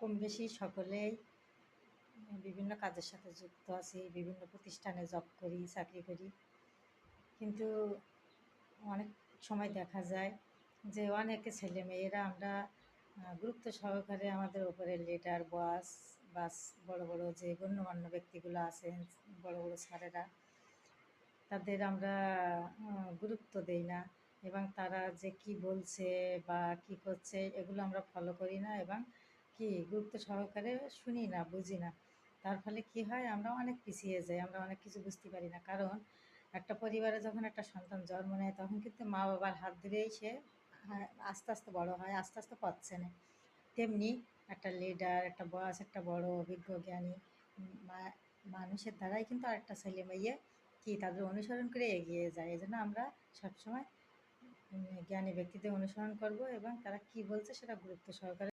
কম বেশি সকলেই বিভিন্ন কাজের সাথে যুক্ত আছি, বিভিন্ন প্রতিষ্ঠানে জব করি, চাকরি করি। কিন্তু অনেক সময় দেখা যায় যে অনেকে ছেলেমেয়েরা আমরা গুরুত্ব সহকারে আমাদের উপরে লিডার, বাস বড় বড় যে গণ্যমান্য ব্যক্তিগুলো আছেন, বড় বড় স্যারেরা, তাদের আমরা গুরুত্ব দেই না এবং তারা যে কি বলছে বা কি করছে এগুলো আমরা ফলো করি না এবং কি গুরুত্ব সহকারে শুনি না, বুঝি না। তার ফলে কি হয়, আমরা অনেক পিছিয়ে যাই, আমরা অনেক কিছু বুঝতে পারি না। কারণ একটা পরিবারে যখন একটা সন্তান জন্ম নেয় তখন কিন্তু মা বাবার হাত ধরেই সে আস্তে আস্তে বড় হয়, আস্তে আস্তে পথ চেনে। তেমনি একটা লিডার, একটা বস, একটা বড় অভিজ্ঞ জ্ঞানী মানুষের দ্বারাই কিন্তু আরেকটা ছেলে মেয়ে কি তাদের অনুসরণ করে এগিয়ে যায়। এই জন্য আমরা সবসময় জ্ঞানী ব্যক্তিদের অনুসরণ করব এবং তারা কি বলছে সেটা গুরুত্ব সহকারে